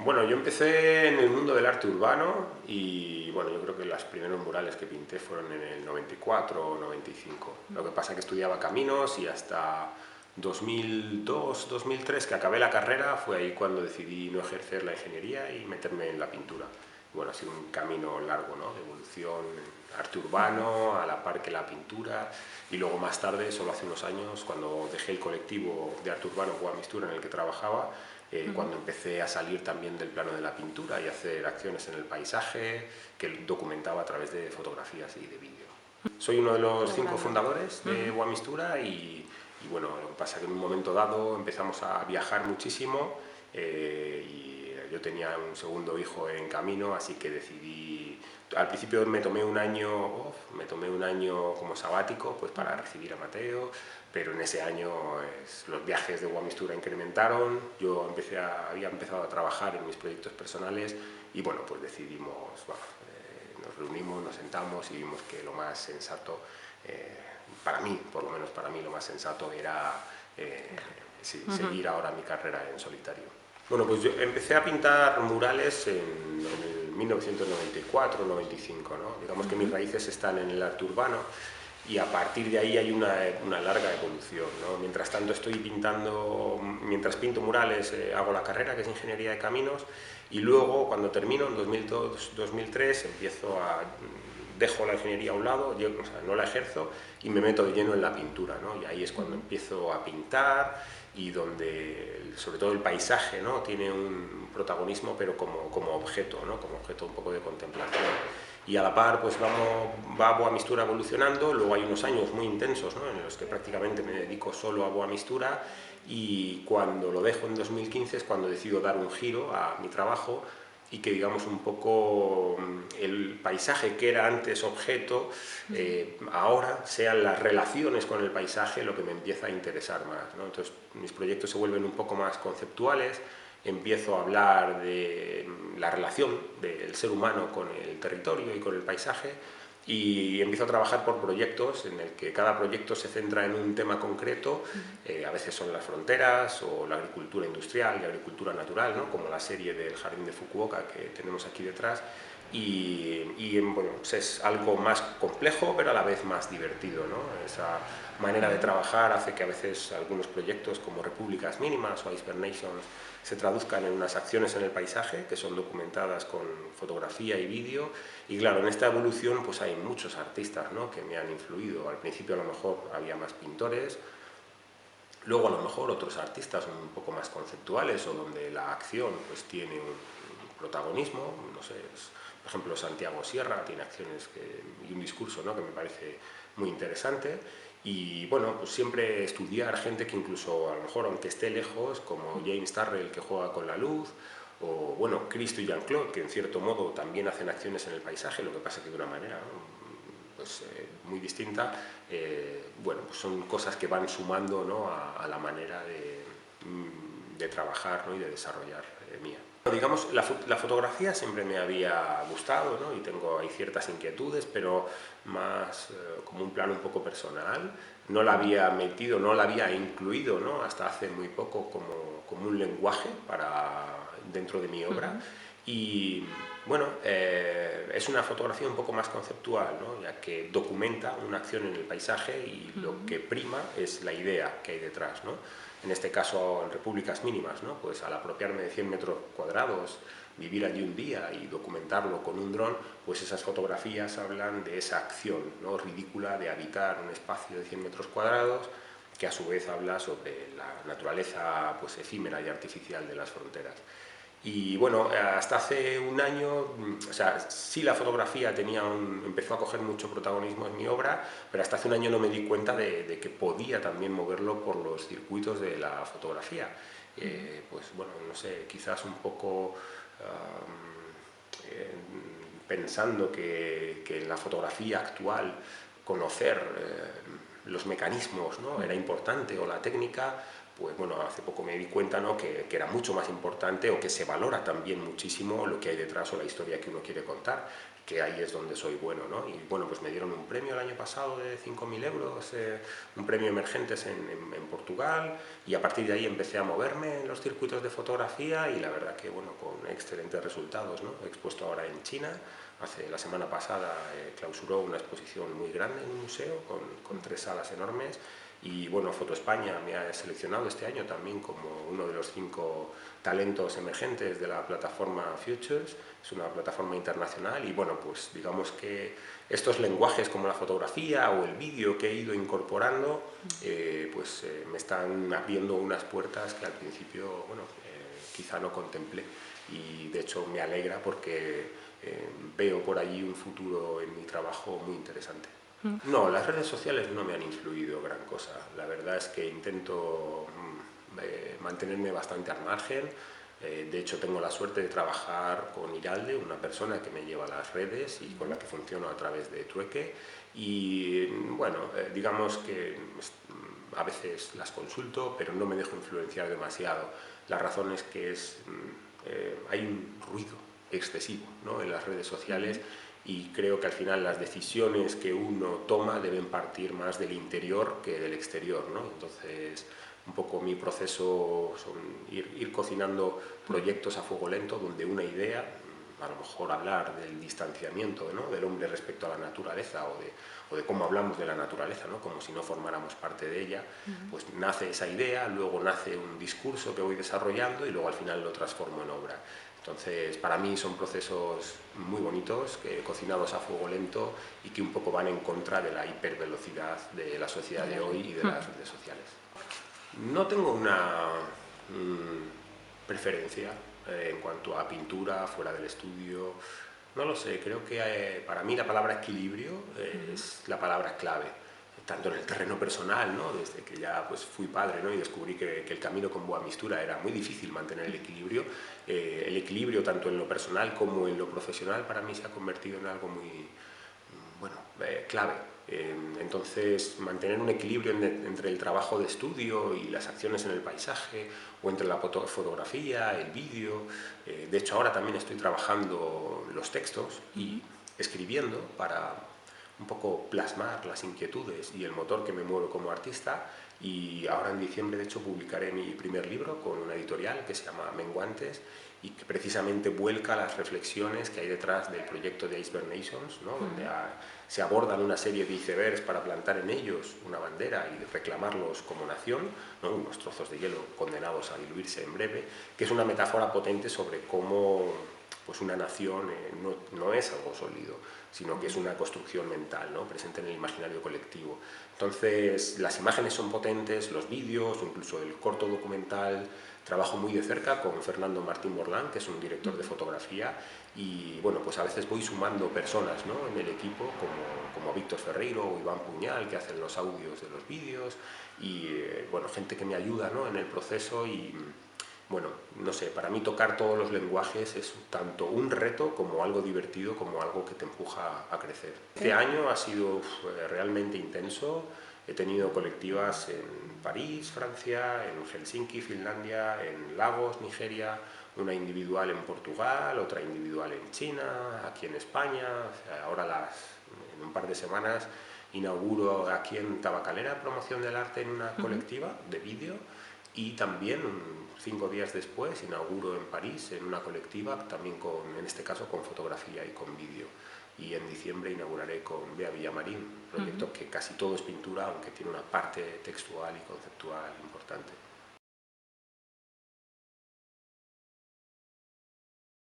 Bueno, yo empecé en el mundo del arte urbano y bueno, yo creo que los primeros murales que pinté fueron en el 94 o 95. Lo que pasa es que estudiaba caminos y hasta 2002, 2003, que acabé la carrera, fue ahí cuando decidí no ejercer la ingeniería y meterme en la pintura. Bueno, ha sido un camino largo, ¿no? De evolución, arte urbano, a la par que la pintura, y luego más tarde, solo hace unos años, cuando dejé el colectivo de arte urbano Boa Mistura en el que trabajaba, cuando empecé a salir también del plano de la pintura y hacer acciones en el paisaje que documentaba a través de fotografías y de vídeo. Soy uno de los 5 fundadores de Boa Mistura y bueno, lo que pasa es que en un momento dado empezamos a viajar muchísimo y yo tenía un segundo hijo en camino, así que decidí. Al principio me tomé un año off, me tomé un año como sabático, pues para recibir a Mateo, pero en ese año los viajes de Boa Mistura incrementaron, yo había empezado a trabajar en mis proyectos personales y bueno, pues decidimos, bueno, nos reunimos, nos sentamos y vimos que lo más sensato, para mí, por lo menos para mí, lo más sensato era sí, seguir ahora mi carrera en solitario. Bueno, pues yo empecé a pintar murales en el 1994-95, ¿no? Digamos que mis raíces están en el arte urbano y a partir de ahí hay una larga evolución, ¿no? Mientras tanto estoy pintando, mientras pinto murales hago la carrera que es Ingeniería de Caminos y luego cuando termino en 2002-2003 dejo la ingeniería a un lado, yo, o sea, no la ejerzo y me meto de lleno en la pintura, ¿no? Y ahí es cuando empiezo a pintar y donde sobre todo el paisaje, ¿no? Tiene un protagonismo pero como objeto, ¿no? Como objeto un poco de contemplación. Y a la par pues va Boa Mistura evolucionando, luego hay unos años muy intensos, ¿no? En los que prácticamente me dedico solo a Boa Mistura y cuando lo dejo en 2015 es cuando decido dar un giro a mi trabajo y que digamos un poco el paisaje que era antes objeto, ahora sean las relaciones con el paisaje lo que me empieza a interesar más, ¿no? Entonces mis proyectos se vuelven un poco más conceptuales, empiezo a hablar de la relación del ser humano con el territorio y con el paisaje y empiezo a trabajar por proyectos en el que cada proyecto se centra en un tema concreto, a veces son las fronteras o la agricultura industrial y agricultura natural, ¿no? Como la serie del Jardín de Fukuoka que tenemos aquí detrás, bueno, pues es algo más complejo pero a la vez más divertido, ¿no? Esa manera de trabajar hace que a veces algunos proyectos como Repúblicas Mínimas o Iceberg Nations se traduzcan en unas acciones en el paisaje que son documentadas con fotografía y vídeo y claro, en esta evolución pues hay muchos artistas, ¿no? Que me han influido. Al principio a lo mejor había más pintores, luego a lo mejor otros artistas un poco más conceptuales o donde la acción pues tiene un protagonismo, no sé, por ejemplo Santiago Sierra tiene acciones y un discurso, ¿no? Que me parece muy interesante y bueno, pues siempre estudiar gente que incluso a lo mejor aunque esté lejos, como James Turrell que juega con la luz, o bueno, Christo y Jean-Claude que en cierto modo también hacen acciones en el paisaje, lo que pasa que de una manera, ¿no? Pues, muy distinta, bueno, pues son cosas que van sumando, ¿no? a la manera de trabajar, ¿no? Y de desarrollar mía. Digamos, la fotografía siempre me había gustado, ¿no? Y hay ciertas inquietudes, pero más como un plano un poco personal. No la había metido, no la había incluido, ¿no? Hasta hace muy poco como un lenguaje dentro de mi obra. Y bueno, es una fotografía un poco más conceptual, ¿no? Ya que documenta una acción en el paisaje y lo que prima es la idea que hay detrás, ¿no? En este caso en Repúblicas Mínimas, ¿no? Pues al apropiarme de 100 metros cuadrados, vivir allí un día y documentarlo con un dron, pues esas fotografías hablan de esa acción, ¿no? Ridícula de habitar un espacio de 100 metros cuadrados que a su vez habla sobre la naturaleza pues, efímera y artificial de las fronteras. Y bueno, hasta hace un año, o sea, sí la fotografía empezó a coger mucho protagonismo en mi obra, pero hasta hace un año no me di cuenta de que podía también moverlo por los circuitos de la fotografía. Pues bueno, no sé, quizás un poco pensando que en la fotografía actual conocer los mecanismos, ¿no? Era importante, o la técnica, pues bueno, hace poco me di cuenta, ¿no? que era mucho más importante o que se valora también muchísimo lo que hay detrás o la historia que uno quiere contar. que ahí es donde soy bueno, ¿no? Y bueno, pues me dieron un premio el año pasado de 5.000 euros, un premio Emergentes en Portugal, y a partir de ahí empecé a moverme en los circuitos de fotografía y la verdad que, bueno, con excelentes resultados, ¿no? He expuesto ahora en China, la semana pasada clausuró una exposición muy grande en un museo con 3 salas enormes. Y bueno, Foto España me ha seleccionado este año también como uno de los 5 talentos emergentes de la plataforma Futures. Es una plataforma internacional y bueno, pues digamos que estos lenguajes como la fotografía o el vídeo que he ido incorporando, me están abriendo unas puertas que al principio, bueno, quizá no contemplé. Y de hecho me alegra porque veo por allí un futuro en mi trabajo muy interesante. No, las redes sociales no me han influido gran cosa. La verdad es que intento mantenerme bastante al margen. De hecho, tengo la suerte de trabajar con Iralde, una persona que me lleva las redes y con la que funciono a través de Trueque. Y bueno, digamos que a veces las consulto, pero no me dejo influenciar demasiado. La razón es que hay un ruido excesivo, ¿no?, en las redes sociales, y creo que al final las decisiones que uno toma deben partir más del interior que del exterior, ¿no? Entonces, un poco mi proceso son ir cocinando proyectos a fuego lento donde una idea, a lo mejor hablar del distanciamiento, ¿no?, del hombre respecto a la naturaleza o de cómo hablamos de la naturaleza, ¿no?, como si no formáramos parte de ella, pues nace esa idea, luego nace un discurso que voy desarrollando y luego al final lo transformo en obra. Entonces, para mí son procesos muy bonitos, cocinados a fuego lento y que un poco van en contra de la hipervelocidad de la sociedad de hoy y de las redes sociales. No tengo una preferencia en cuanto a pintura, fuera del estudio. No lo sé, creo que para mí la palabra equilibrio es la palabra clave, tanto en el terreno personal, ¿no?, desde que ya pues, fui padre, ¿no?, y descubrí que el camino con Boa Mistura era muy difícil mantener el equilibrio tanto en lo personal como en lo profesional para mí se ha convertido en algo muy, bueno, clave. Entonces, mantener un equilibrio entre el trabajo de estudio y las acciones en el paisaje, o entre la fotografía, el vídeo. De hecho, ahora también estoy trabajando los textos y escribiendo para un poco plasmar las inquietudes y el motor que me mueve como artista. Y ahora en diciembre, de hecho, publicaré mi primer libro con una editorial que se llama Menguantes y que precisamente vuelca las reflexiones que hay detrás del proyecto de Iceberg Nations, ¿no?, donde se abordan una serie de icebergs para plantar en ellos una bandera y reclamarlos como nación, ¿no?, unos trozos de hielo condenados a diluirse en breve, que es una metáfora potente sobre cómo pues una nación no es algo sólido, sino que es una construcción mental, ¿no?, presente en el imaginario colectivo. Entonces, las imágenes son potentes, los vídeos, incluso el corto documental. Trabajo muy de cerca con Fernando Martín Borlán, que es un director de fotografía, y bueno, pues a veces voy sumando personas, ¿no?, en el equipo, como Víctor Ferreiro o Iván Puñal, que hacen los audios de los vídeos, y bueno, gente que me ayuda, ¿no?, en el proceso. Y bueno, no sé, para mí tocar todos los lenguajes es tanto un reto como algo divertido, como algo que te empuja a crecer. Este año ha sido realmente intenso. He tenido colectivas en París, Francia, en Helsinki, Finlandia, en Lagos, Nigeria, una individual en Portugal, otra individual en China, aquí en España. O sea, ahora en un par de semanas inauguro aquí en Tabacalera Promoción del Arte en una colectiva de vídeo, y también 5 días después inauguro en París en una colectiva también en este caso con fotografía y con vídeo. Y en diciembre inauguraré con Bea Villamarín, un proyecto que casi todo es pintura, aunque tiene una parte textual y conceptual importante.